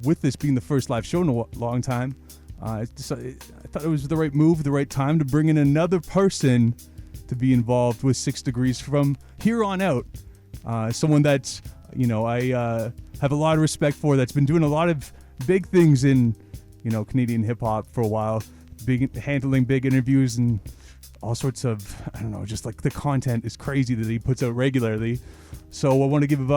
With this being the first live show in a long time, I thought it was the right move, the right time to bring in another person to be involved with 6 Degrees from here on out. Someone that's, I have a lot of respect for, that's been doing a lot of big things in, Canadian hip-hop for a while, handling big interviews and all sorts of, just like the content is crazy that he puts out regularly. So I want to give,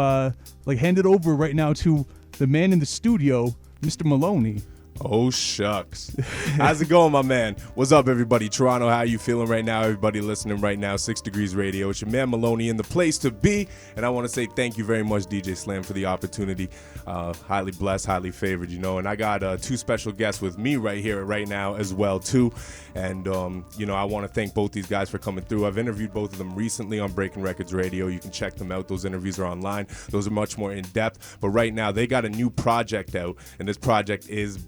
hand it over right now to the man in the studio, Mr. Maloney. Oh, shucks. How's it going, my man? What's up, everybody? Toronto, how you feeling right now? Everybody listening right now, 6 Degrees Radio. It's your man, Maloney, in the place to be. And I want to say thank you very much, DJ Slam, for the opportunity. Highly blessed, highly favored, And I got 2 special guests with me right here, right now as well, too. And, I want to thank both these guys for coming through. I've interviewed both of them recently on Breaking Wreckords Radio. You can check them out. Those interviews are online. Those are much more in-depth. But right now, they got a new project out, and this project is...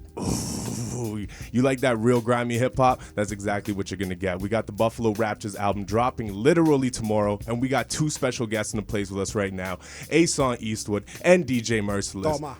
Ooh, you like that real grimy hip-hop? That's exactly what you're going to get. We got the Buffalo Raptors album dropping literally tomorrow, and we got 2 special guests in the place with us right now, Asun, Eastwood, and DJ Mercilless. Toma.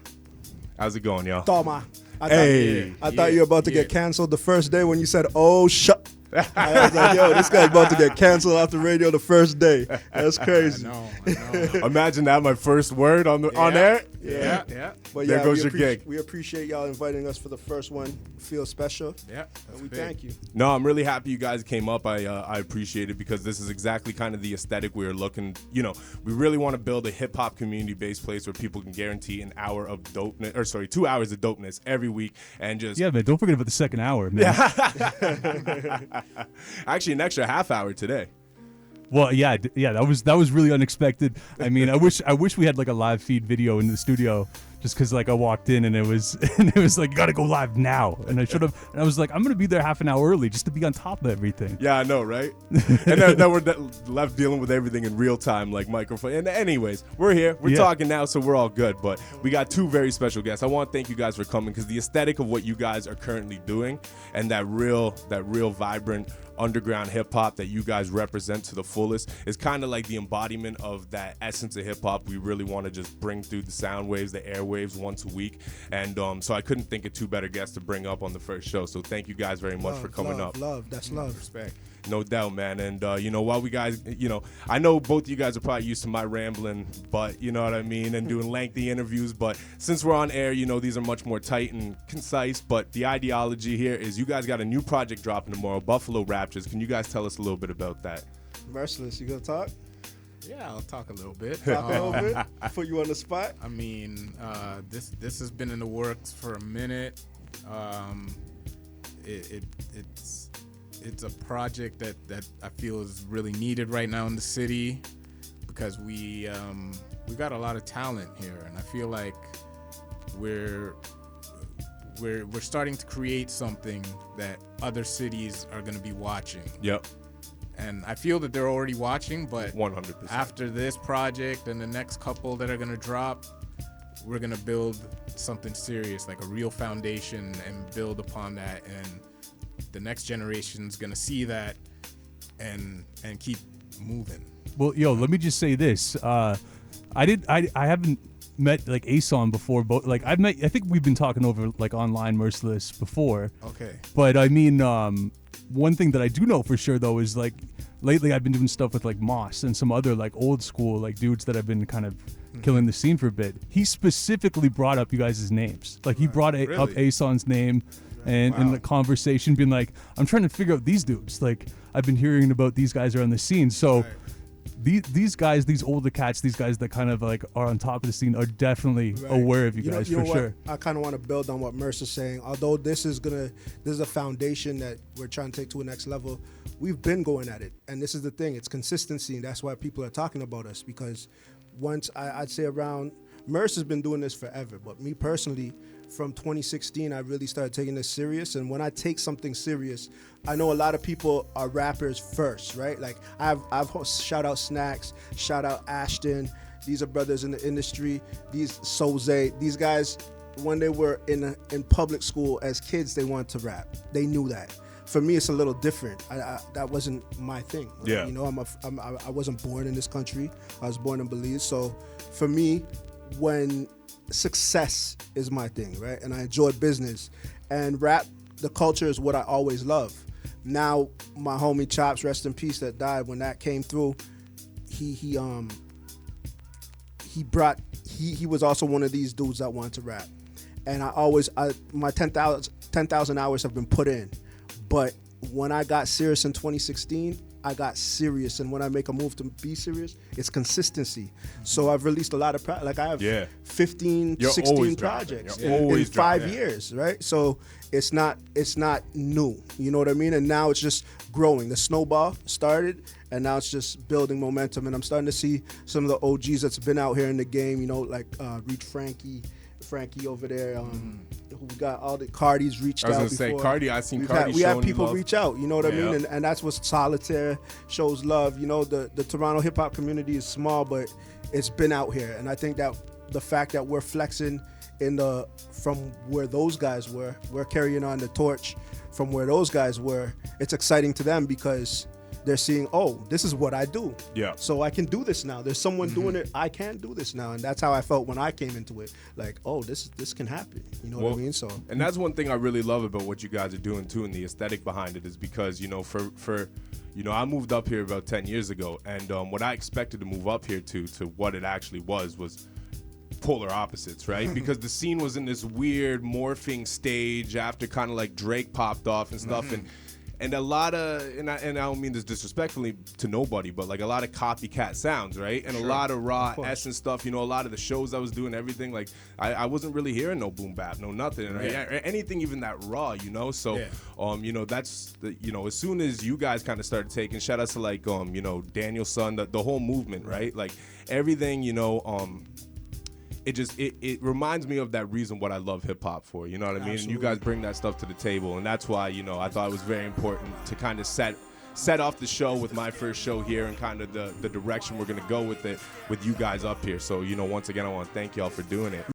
How's it going, y'all? Toma. I thought you were about to get canceled the first day when you said, oh, shut. I was like, yo, this guy's about to get canceled off the radio the first day. That's crazy. I know. Imagine that, my first word on air. Yeah. But there goes your gig. We appreciate y'all inviting us for the first one. Feel special. Yeah. And we thank you. No, I'm really happy you guys came up. I appreciate it because this is exactly kind of the aesthetic we were looking. We really want to build a hip hop community-based place where people can guarantee 2 hours of dopeness every week, and just man. Don't forget about the second hour, man. Actually, an extra half hour today. Well, yeah, that was really unexpected. I mean, I wish we had like a live feed video in the studio, just because I walked in and it was like, you gotta go live now, and I should have. And I was like, I'm gonna be there half an hour early just to be on top of everything. Yeah, I know, right? And then we're left dealing with everything in real time, like microphone. And anyways, we're here, we're talking now, so we're all good. But we got 2 very special guests. I want to thank you guys for coming because the aesthetic of what you guys are currently doing and that real vibrant underground hip-hop that you guys represent to the fullest is kind of like the embodiment of that essence of hip-hop we really want to just bring through the sound waves, the airwaves once a week. And so I couldn't think of 2 better guests to bring up on the first show. So thank you guys very much for coming up. That's love. Respect. No doubt, man. And, while we guys, I know both of you guys are probably used to my rambling, but you know what I mean, and doing lengthy interviews. But since we're on air, these are much more tight and concise. But the ideology here is you guys got a new project dropping tomorrow, Buffalo Raptors. Can you guys tell us a little bit about that? Mercilless, you gonna talk? Yeah, I'll talk a little bit. Put you on the spot. I mean, this has been in the works for a minute. It's a project that I feel is really needed right now in the city because we got a lot of talent here, and I feel like we're starting to create something that other cities are going to be watching. Yep. And I feel that they're already watching, but 100%. After this project and the next couple that are going to drop, we're going to build something serious, like a real foundation, and build upon that, and the next generation's gonna see that and keep moving. Well, let me just say this: I haven't met like Asun before, but I think we've been talking over like online Mercilless before. Okay. But I mean, one thing that I do know for sure though is like lately I've been doing stuff with like Moss and some other like old school like dudes that have been kind of killing the scene for a bit. He specifically brought up you guys' names. Like he brought up Asun's name. And in the conversation being like, I'm trying to figure out these dudes. Like, I've been hearing about these guys are on the scene. So these guys, these older cats, these guys that kind of like are on top of the scene are definitely aware of you guys for sure. I kind of want to build on what Merce is saying. Although this is a foundation that we're trying to take to a next level. We've been going at it. And this is the thing. It's consistency. And that's why people are talking about us. Because once I'd say around, Merce has been doing this forever. But me personally, from 2016, I really started taking this serious. And when I take something serious, I know a lot of people are rappers first, right? Like I've shout out Snacks, shout out Ashton. These are brothers in the industry. These Soze, these guys, when they were in public school as kids, they wanted to rap. They knew that. For me, it's a little different. That wasn't my thing. Yeah. I wasn't born in this country. I was born in Belize. So for me, when success is my thing, right? And I enjoy business. And rap, the culture is what I always love. Now, my homie Chops, rest in peace, that died, when that came through, he was also one of these dudes that wanted to rap. And my 10,000 hours have been put in. But when I got serious in 2016, I got serious, and when I make a move to be serious, it's consistency. So I've released a lot of I have 15, You're 16 projects in 5 years, right? So it's not new, you know what I mean? And now it's just growing. The snowball started, and now it's just building momentum. And I'm starting to see some of the OGs that's been out here in the game, you know, like Reach Frankie over there. Who got all the Cardi's reached out. I was gonna say Cardi. I seen Cardi. We have people reach out. You know what I mean? And that's what Solitaire shows love. You know, the Toronto hip hop community is small, but it's been out here. And I think that the fact that we're flexing from where those guys were, we're carrying on the torch from where those guys were. It's exciting to them because they're seeing, oh, this is what I do. Yeah. So I can do this now. There's someone doing it. I can do this now. And that's how I felt when I came into it. Like, oh, this can happen. You know what I mean? So. And that's one thing I really love about what you guys are doing too, and the aesthetic behind it is because, you know, for you know, I moved up here about 10 years ago, and what I expected to move up here to what it actually was polar opposites, right? Because the scene was in this weird morphing stage after kind of like Drake popped off and stuff, and a lot of, and I don't mean this disrespectfully to nobody, but like a lot of copycat sounds, right? And a lot of raw essence stuff, you know, a lot of the shows I was doing, everything, like I wasn't really hearing no boom bap, no nothing, right? Or anything even that raw, you know? So, you know, that's, you know, as soon as you guys kind of started taking, shout out to like, you know, Daniel's son, the whole movement, right? Like everything, you know, it reminds me of that reason what I love hip hop for, you know what I mean? Absolutely. And you guys bring that stuff to the table, and that's why, you know, I thought it was very important to kind of set off the show with my first show here and kind of the direction we're gonna go with it with you guys up here. So, you know, once again, I want to thank y'all for doing it.